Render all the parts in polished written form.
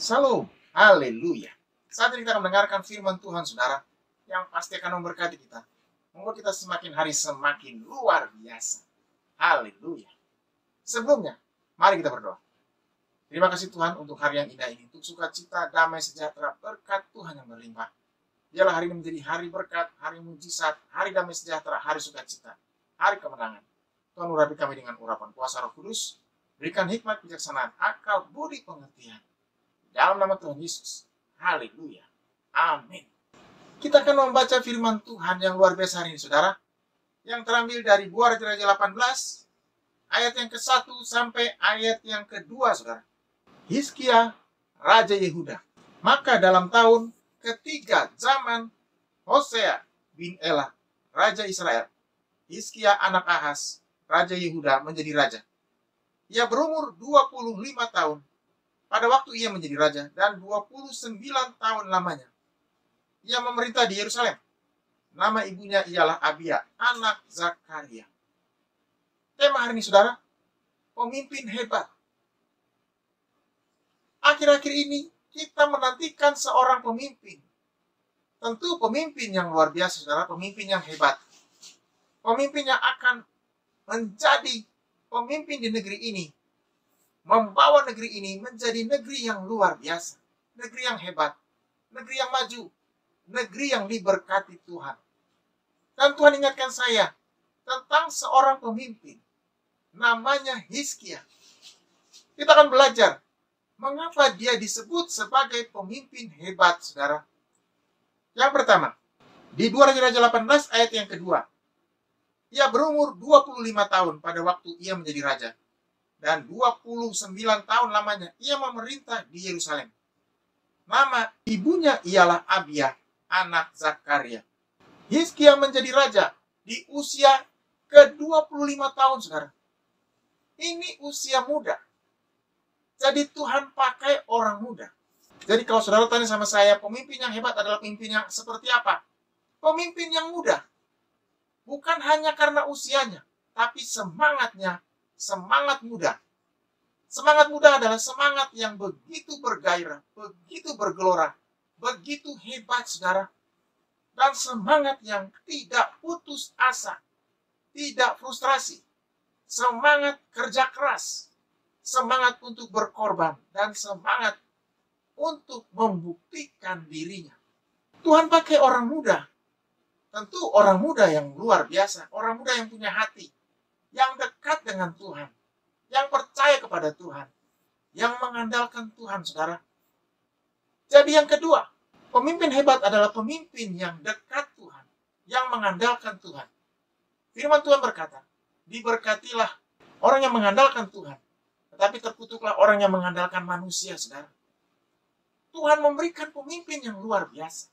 Shalom, haleluya. Saat ini kita akan mendengarkan firman Tuhan, saudara, yang pasti akan memberkati kita, membuat kita semakin hari semakin luar biasa. Haleluya. Sebelumnya, mari kita berdoa. Terima kasih Tuhan untuk hari yang indah ini, untuk sukacita, damai, sejahtera, berkat Tuhan yang berlimpah. Biarlah hari ini menjadi hari berkat, hari mujizat, hari damai sejahtera, hari sukacita, hari kemenangan. Tuhan urapi kami dengan urapan kuasa Roh Kudus, berikan hikmat, kebijaksanaan, akal, budi, pengertian. Dalam nama Tuhan Yesus. Haleluya. Amin. Kita akan membaca firman Tuhan yang luar biasa hari ini, saudara. Yang terambil dari 2 Raja-Raja 18, ayat yang ke-1 sampai ayat yang ke-2, saudara. Hizkia, Raja Yehuda. Maka dalam tahun ketiga zaman Hosea bin Elah, Raja Israel, Hizkia anak Ahaz, Raja Yehuda menjadi raja. Ia berumur 25 tahun pada waktu ia menjadi raja, dan 29 tahun lamanya ia memerintah di Yerusalem. Nama ibunya ialah Abia, anak Zakaria. Tema hari ini, saudara, pemimpin hebat. Akhir-akhir ini kita menantikan seorang pemimpin. Tentu pemimpin yang luar biasa, saudara, pemimpin yang hebat. Pemimpin yang akan menjadi pemimpin di negeri ini, membawa negeri ini menjadi negeri yang luar biasa, negeri yang hebat, negeri yang maju, negeri yang diberkati Tuhan. Dan Tuhan ingatkan saya tentang seorang pemimpin, namanya Hizkia. Kita akan belajar mengapa dia disebut sebagai pemimpin hebat, saudara. Yang pertama, di 2 Raja-Raja 18 ayat yang kedua, ia berumur 25 tahun pada waktu ia menjadi raja, dan 29 tahun lamanya ia memerintah di Yerusalem. Nama ibunya ialah Abia, anak Zakaria. Hizkia menjadi raja di usia ke-25 tahun, saudara. Ini usia muda. Jadi Tuhan pakai orang muda. Jadi kalau saudara tanya sama saya, pemimpin yang hebat adalah pemimpin yang seperti apa? Pemimpin yang muda. Bukan hanya karena usianya, tapi semangatnya, semangat muda. Semangat muda adalah semangat yang begitu bergairah, begitu bergelora, begitu hebat, saudara. Dan semangat yang tidak putus asa, tidak frustrasi. Semangat kerja keras, semangat untuk berkorban, dan semangat untuk membuktikan dirinya. Tuhan pakai orang muda. Tentu orang muda yang luar biasa, orang muda yang punya hati, yang dekat dengan Tuhan, yang percaya kepada Tuhan, yang mengandalkan Tuhan, saudara. Jadi yang kedua, pemimpin hebat adalah pemimpin yang dekat Tuhan, yang mengandalkan Tuhan. Firman Tuhan berkata, diberkatilah orang yang mengandalkan Tuhan, tetapi terkutuklah orang yang mengandalkan manusia, saudara. Tuhan memberikan pemimpin yang luar biasa.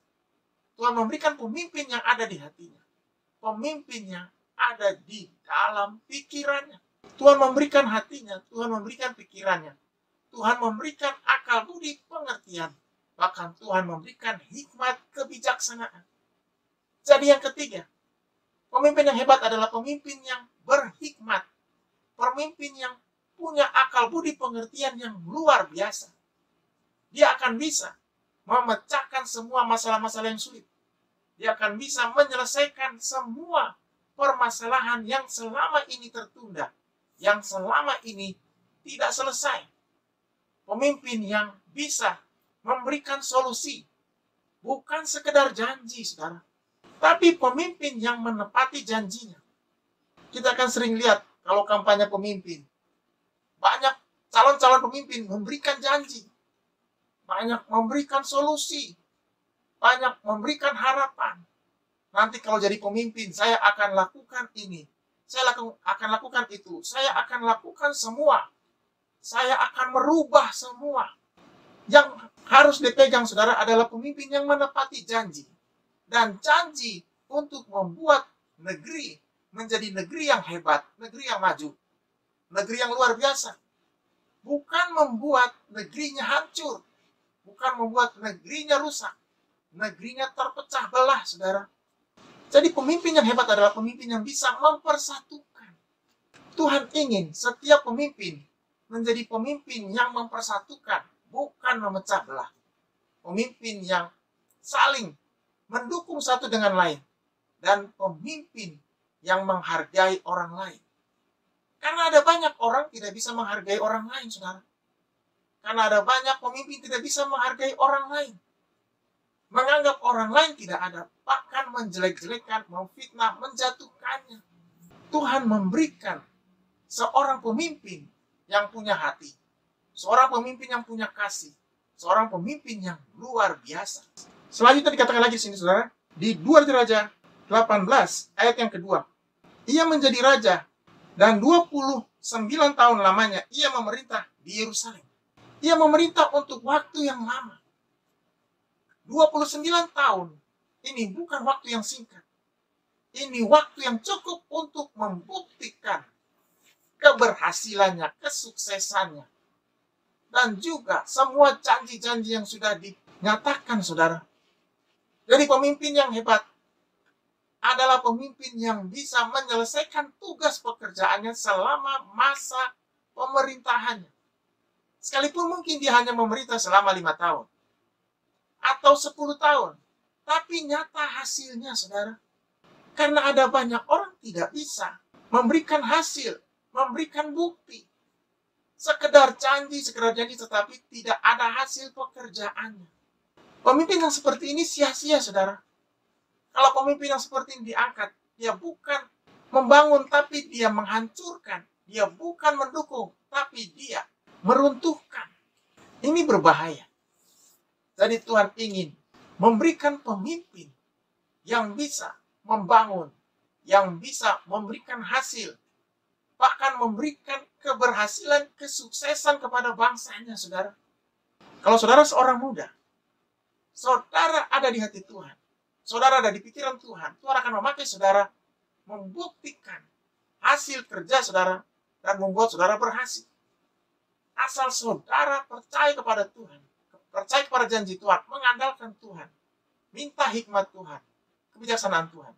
Tuhan memberikan pemimpin yang ada di hatinya. Pemimpin yang ada di dalam pikirannya. Tuhan memberikan hatinya, Tuhan memberikan pikirannya. Tuhan memberikan akal budi pengertian. Bahkan Tuhan memberikan hikmat kebijaksanaan. Jadi yang ketiga, pemimpin yang hebat adalah pemimpin yang berhikmat. Pemimpin yang punya akal budi pengertian yang luar biasa. Dia akan bisa memecahkan semua masalah-masalah yang sulit. Dia akan bisa menyelesaikan semua permasalahan yang selama ini tertunda, yang selama ini tidak selesai. Pemimpin yang bisa memberikan solusi, bukan sekedar janji, saudara, tapi pemimpin yang menepati janjinya. Kita akan sering lihat kalau kampanye pemimpin, banyak calon-calon pemimpin memberikan janji, banyak memberikan solusi, banyak memberikan harapan. Nanti kalau jadi pemimpin, saya akan lakukan ini, saya akan lakukan itu, saya akan lakukan semua, saya akan merubah semua. Yang harus dipegang, saudara, adalah pemimpin yang menepati janji. Dan janji untuk membuat negeri menjadi negeri yang hebat, negeri yang maju, negeri yang luar biasa. Bukan membuat negerinya hancur, bukan membuat negerinya rusak, negerinya terpecah belah, saudara. Jadi pemimpin yang hebat adalah pemimpin yang bisa mempersatukan. Tuhan ingin setiap pemimpin menjadi pemimpin yang mempersatukan, bukan memecah belah. Pemimpin yang saling mendukung satu dengan lain, dan pemimpin yang menghargai orang lain. Karena ada banyak orang tidak bisa menghargai orang lain, saudara. Karena ada banyak pemimpin tidak bisa menghargai orang lain. Menganggap orang lain tidak ada, bahkan menjelek-jelekan, memfitnah, menjatuhkannya. Tuhan memberikan seorang pemimpin yang punya hati, seorang pemimpin yang punya kasih, seorang pemimpin yang luar biasa. Selanjutnya dikatakan lagi di sini, saudara, di 2 Raja 18 ayat yang kedua. Ia menjadi raja dan 29 tahun lamanya ia memerintah di Yerusalem. Ia memerintah untuk waktu yang lama. 29 tahun. Ini bukan waktu yang singkat. Ini waktu yang cukup untuk membuktikan keberhasilannya, kesuksesannya. Dan juga semua janji-janji yang sudah dinyatakan, saudara. Jadi pemimpin yang hebat adalah pemimpin yang bisa menyelesaikan tugas pekerjaannya selama masa pemerintahannya. Sekalipun mungkin dia hanya memerintah selama 5 tahun. Atau 10 tahun. Tapi nyata hasilnya, saudara. Karena ada banyak orang tidak bisa memberikan hasil, memberikan bukti. Sekedar janji, tetapi tidak ada hasil pekerjaannya. Pemimpin yang seperti ini sia-sia, saudara. Kalau pemimpin yang seperti ini diangkat, dia bukan membangun, tapi dia menghancurkan. Dia bukan mendukung, tapi dia meruntuhkan. Ini berbahaya. Jadi Tuhan ingin memberikan pemimpin yang bisa membangun, yang bisa memberikan hasil, bahkan memberikan keberhasilan, kesuksesan kepada bangsanya, saudara. Kalau saudara seorang muda, saudara ada di hati Tuhan, saudara ada di pikiran Tuhan, Tuhan akan memakai saudara membuktikan hasil kerja saudara dan membuat saudara berhasil. Asal saudara percaya kepada Tuhan, percaya kepada janji Tuhan, mengandalkan Tuhan, minta hikmat Tuhan, kebijaksanaan Tuhan.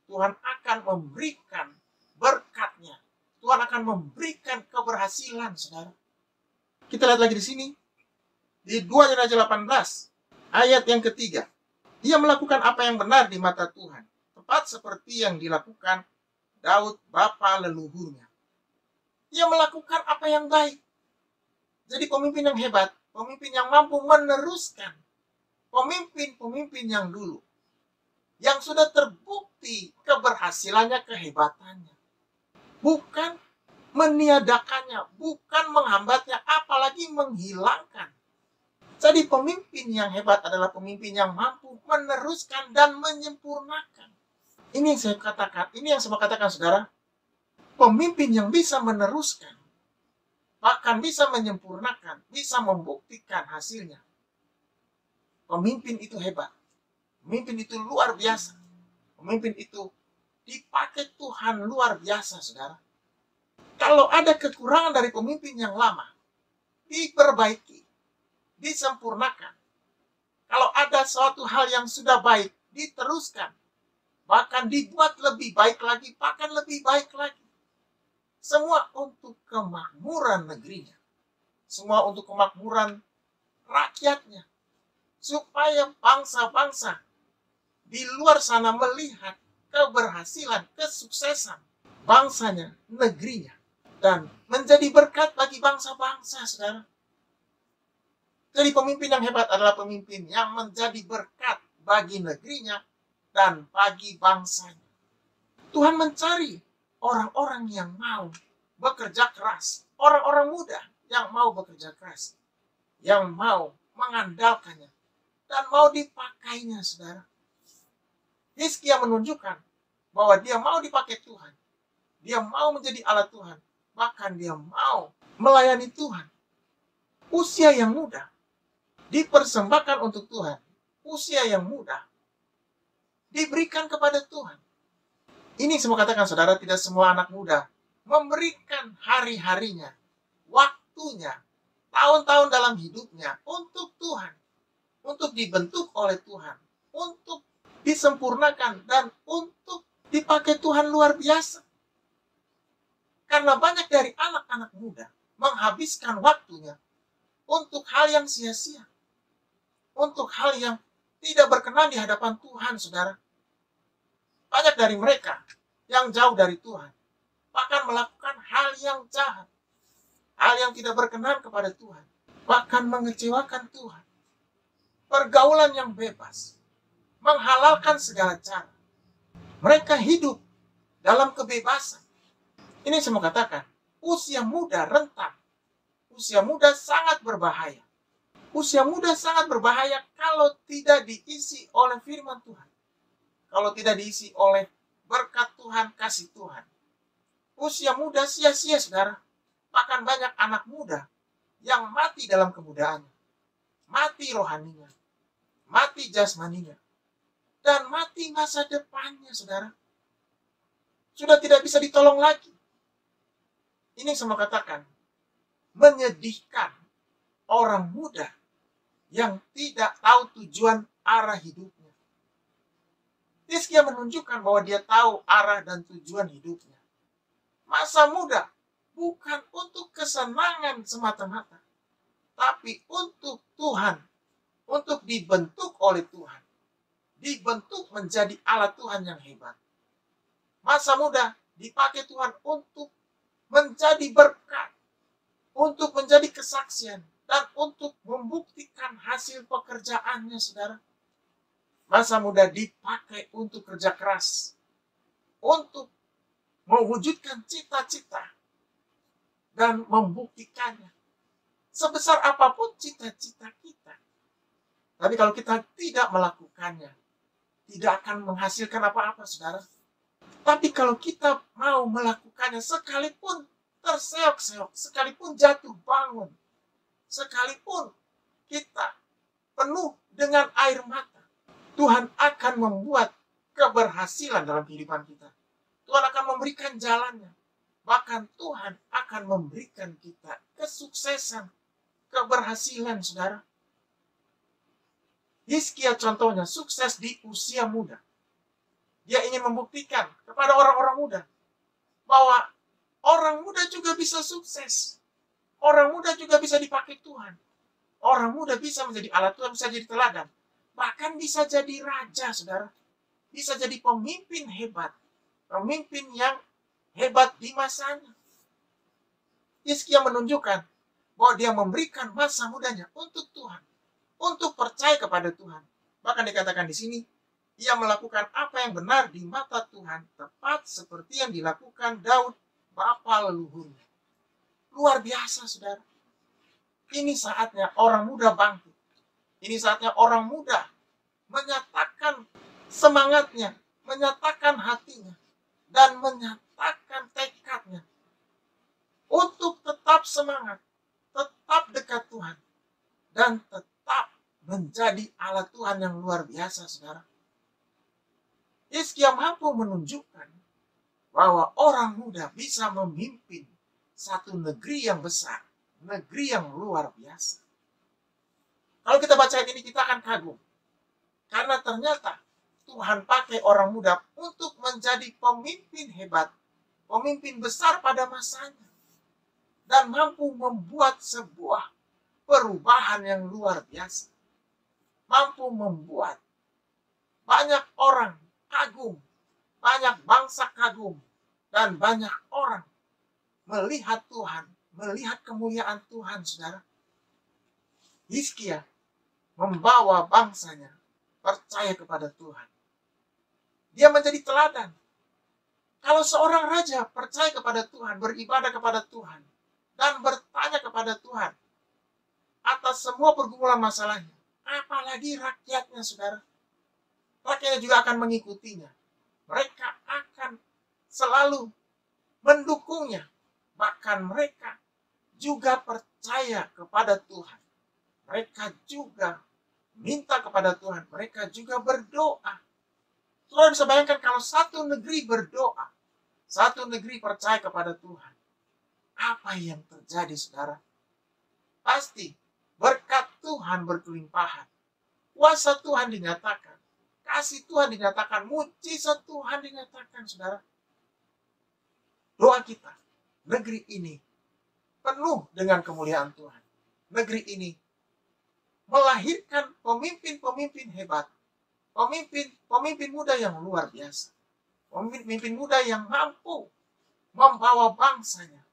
Tuhan akan memberikan berkatnya. Tuhan akan memberikan keberhasilan, saudara. Kita lihat lagi di sini. Di 2 Raja 18, ayat yang ketiga. Ia melakukan apa yang benar di mata Tuhan, tepat seperti yang dilakukan Daud bapa leluhurnya. Ia melakukan apa yang baik. Jadi pemimpin yang hebat, pemimpin yang mampu meneruskan pemimpin-pemimpin yang dulu, yang sudah terbukti keberhasilannya, kehebatannya. Bukan meniadakannya, bukan menghambatnya, apalagi menghilangkan. Jadi pemimpin yang hebat adalah pemimpin yang mampu meneruskan dan menyempurnakan. Ini yang saya katakan, saudara. Pemimpin yang bisa meneruskan, bahkan bisa menyempurnakan, bisa membuktikan hasilnya. Pemimpin itu hebat. Pemimpin itu luar biasa. Pemimpin itu dipakai Tuhan luar biasa, saudara. Kalau ada kekurangan dari pemimpin yang lama, diperbaiki, disempurnakan. Kalau ada suatu hal yang sudah baik, diteruskan. Bahkan dibuat lebih baik lagi, bahkan lebih baik lagi. Semua untuk kemakmuran negerinya. Semua untuk kemakmuran rakyatnya. Supaya bangsa-bangsa di luar sana melihat keberhasilan, kesuksesan bangsanya, negerinya. Dan menjadi berkat bagi bangsa-bangsa, saudara. Jadi pemimpin yang hebat adalah pemimpin yang menjadi berkat bagi negerinya dan bagi bangsanya. Tuhan mencari orang-orang yang mau bekerja keras. Orang-orang muda yang mau bekerja keras. Yang mau mengandalkannya. Dan mau dipakainya, saudara. Hizkia menunjukkan bahwa dia mau dipakai Tuhan. Dia mau menjadi alat Tuhan. Bahkan dia mau melayani Tuhan. Usia yang muda dipersembahkan untuk Tuhan. Usia yang muda diberikan kepada Tuhan. Ini semua katakan, saudara, tidak semua anak muda memberikan hari-harinya, waktunya, tahun-tahun dalam hidupnya untuk Tuhan. Untuk dibentuk oleh Tuhan. Untuk disempurnakan dan untuk dipakai Tuhan luar biasa. Karena banyak dari anak-anak muda menghabiskan waktunya untuk hal yang sia-sia, untuk hal yang tidak berkenan di hadapan Tuhan, saudara. Banyak dari mereka yang jauh dari Tuhan, bahkan melakukan hal yang jahat, hal yang tidak berkenan kepada Tuhan, bahkan mengecewakan Tuhan. Pergaulan yang bebas, menghalalkan segala cara. Mereka hidup dalam kebebasan. Ini saya mau katakan, usia muda rentan. Usia muda sangat berbahaya. Usia muda sangat berbahaya kalau tidak diisi oleh firman Tuhan. Kalau tidak diisi oleh berkat Tuhan, kasih Tuhan. Usia muda sia-sia, saudara. Bahkan banyak anak muda yang mati dalam kemudaannya. Mati rohaninya. Mati jasmaninya. Dan mati masa depannya, saudara. Sudah tidak bisa ditolong lagi. Ini saya mau katakan, menyedihkan orang muda yang tidak tahu tujuan arah hidupnya. Hizkia menunjukkan bahwa dia tahu arah dan tujuan hidupnya. Masa muda bukan untuk kesenangan semata-mata, tapi untuk Tuhan, untuk dibentuk oleh Tuhan, dibentuk menjadi alat Tuhan yang hebat. Masa muda dipakai Tuhan untuk menjadi berkat, untuk menjadi kesaksian, dan untuk membuktikan hasil pekerjaannya, saudara. Masa muda dipakai untuk kerja keras, untuk mewujudkan cita-cita, dan membuktikannya. Sebesar apapun cita-cita kita. Tapi kalau kita tidak melakukannya, tidak akan menghasilkan apa-apa, saudara. Tapi kalau kita mau melakukannya, sekalipun terseok-seok, sekalipun jatuh bangun, sekalipun kita penuh dengan air mata, Tuhan akan membuat keberhasilan dalam kehidupan kita. Tuhan akan memberikan jalannya. Bahkan Tuhan akan memberikan kita kesuksesan, keberhasilan, saudara. Hizkia contohnya sukses di usia muda. Dia ingin membuktikan kepada orang-orang muda bahwa orang muda juga bisa sukses. Orang muda juga bisa dipakai Tuhan. Orang muda bisa menjadi alat Tuhan, bisa jadi teladan. Bahkan bisa jadi raja, saudara. Bisa jadi pemimpin hebat. Pemimpin yang hebat di masanya. Hizkia menunjukkan bahwa dia memberikan masa mudanya untuk Tuhan. Untuk percaya kepada Tuhan. Bahkan dikatakan di sini, ia melakukan apa yang benar di mata Tuhan, tepat seperti yang dilakukan Daud, bapa leluhurnya. Luar biasa, saudara. Ini saatnya orang muda bangkit. Ini saatnya orang muda menyatakan semangatnya, menyatakan hatinya, dan menyatakan tekadnya untuk tetap semangat, tetap dekat Tuhan, dan tetap menjadi alat Tuhan yang luar biasa, saudara. Hizkia mampu menunjukkan bahwa orang muda bisa memimpin satu negeri yang besar, negeri yang luar biasa. Kalau kita baca ini, kita akan kagum. Karena ternyata Tuhan pakai orang muda untuk menjadi pemimpin hebat, pemimpin besar pada masanya. Dan mampu membuat sebuah perubahan yang luar biasa. Mampu membuat banyak orang kagum, banyak bangsa kagum, dan banyak orang melihat Tuhan, melihat kemuliaan Tuhan, saudara. Hizkia membawa bangsanya percaya kepada Tuhan. Dia menjadi teladan. Kalau seorang raja percaya kepada Tuhan, beribadah kepada Tuhan, dan bertanya kepada Tuhan atas semua pergumulan masalahnya, apalagi rakyatnya, saudara. Rakyatnya juga akan mengikutinya. Mereka akan selalu mendukungnya. Bahkan mereka juga percaya kepada Tuhan. Mereka juga minta kepada Tuhan. Mereka juga berdoa. Saudara bisa bayangkan kalau satu negeri berdoa, satu negeri percaya kepada Tuhan. Apa yang terjadi, saudara? Pasti berkat Tuhan berkelimpahan. Kuasa Tuhan dinyatakan. Kasih Tuhan dinyatakan. Mujizat Tuhan dinyatakan, saudara. Doa kita, negeri ini penuh dengan kemuliaan Tuhan. negeri ini melahirkan pemimpin-pemimpin hebat, pemimpin muda yang luar biasa, pemimpin muda yang mampu membawa bangsanya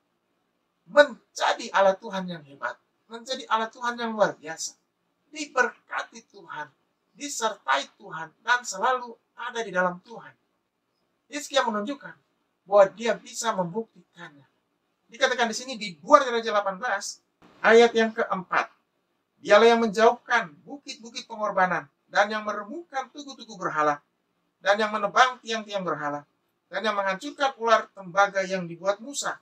menjadi alat Tuhan yang hebat, menjadi alat Tuhan yang luar biasa, diberkati Tuhan, disertai Tuhan, dan selalu ada di dalam Tuhan. Hizkia menunjukkan bahwa dia bisa membuktikannya. Dikatakan di sini di 2 Raja 18 ayat yang keempat, dialah yang menjauhkan bukit-bukit pengorbanan dan yang meremukkan tugu-tugu berhala dan yang menebang tiang-tiang berhala dan yang menghancurkan ular tembaga yang dibuat Musa.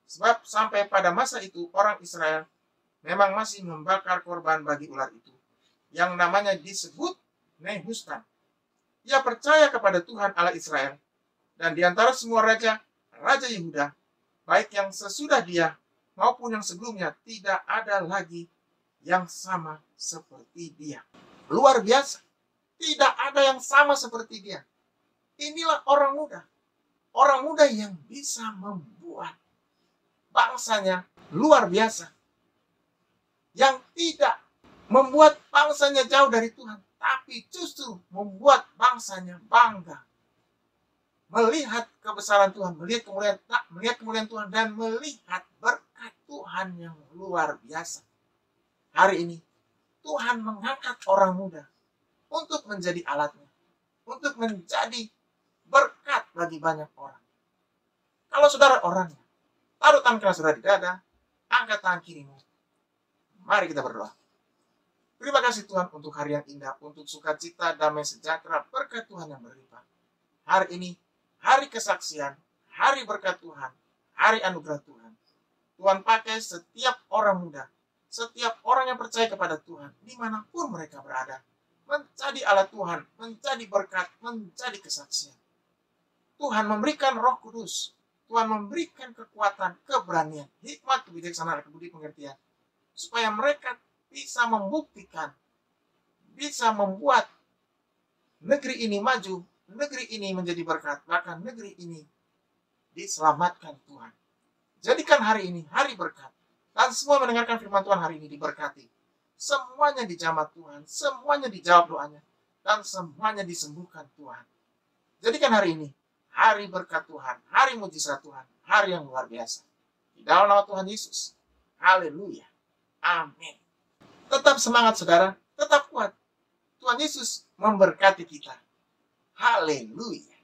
Sebab sampai pada masa itu orang Israel memang masih membakar korban bagi ular itu, yang namanya disebut Nehustan. Ia percaya kepada Tuhan Allah Israel, dan di antara semua raja Yehuda, baik yang sesudah dia maupun yang sebelumnya, tidak ada lagi yang sama seperti dia. Luar biasa. Tidak ada yang sama seperti dia. Inilah orang muda. Orang muda yang bisa membuat bangsanya luar biasa. Yang tidak membuat bangsanya jauh dari Tuhan, tapi justru membuat bangsanya bangga. Melihat kebesaran Tuhan, melihat kemuliaan Tuhan, dan melihat berkat Tuhan yang luar biasa. Hari ini, Tuhan mengangkat orang muda untuk menjadi alatnya, untuk menjadi berkat bagi banyak orang. Kalau saudara orangnya, taruh tangan kanan saudara di dada, angkat tangan kirimu. Mari kita berdoa. Terima kasih Tuhan untuk hari yang indah, untuk sukacita, damai sejahtera, berkat Tuhan yang berlimpah. Hari ini, hari kesaksian, hari berkat Tuhan, hari anugerah Tuhan. Tuhan pakai setiap orang muda, setiap orang yang percaya kepada Tuhan, dimanapun mereka berada, menjadi alat Tuhan, menjadi berkat, menjadi kesaksian. Tuhan memberikan Roh Kudus, Tuhan memberikan kekuatan, keberanian, hikmat, kebijaksanaan, kebudi pengertian, supaya mereka bisa membuktikan, bisa membuat negeri ini maju, negeri ini menjadi berkat, bahkan negeri ini diselamatkan Tuhan. Jadikan hari ini hari berkat. Dan semua mendengarkan firman Tuhan hari ini diberkati. Semuanya dijamah Tuhan, semuanya dijawab doanya, dan semuanya disembuhkan Tuhan. Jadikan hari ini hari berkat Tuhan, hari mujizat Tuhan, hari yang luar biasa. Di dalam nama Tuhan Yesus. Haleluya. Amin. Tetap semangat saudara, tetap kuat. Tuhan Yesus memberkati kita. Haleluya.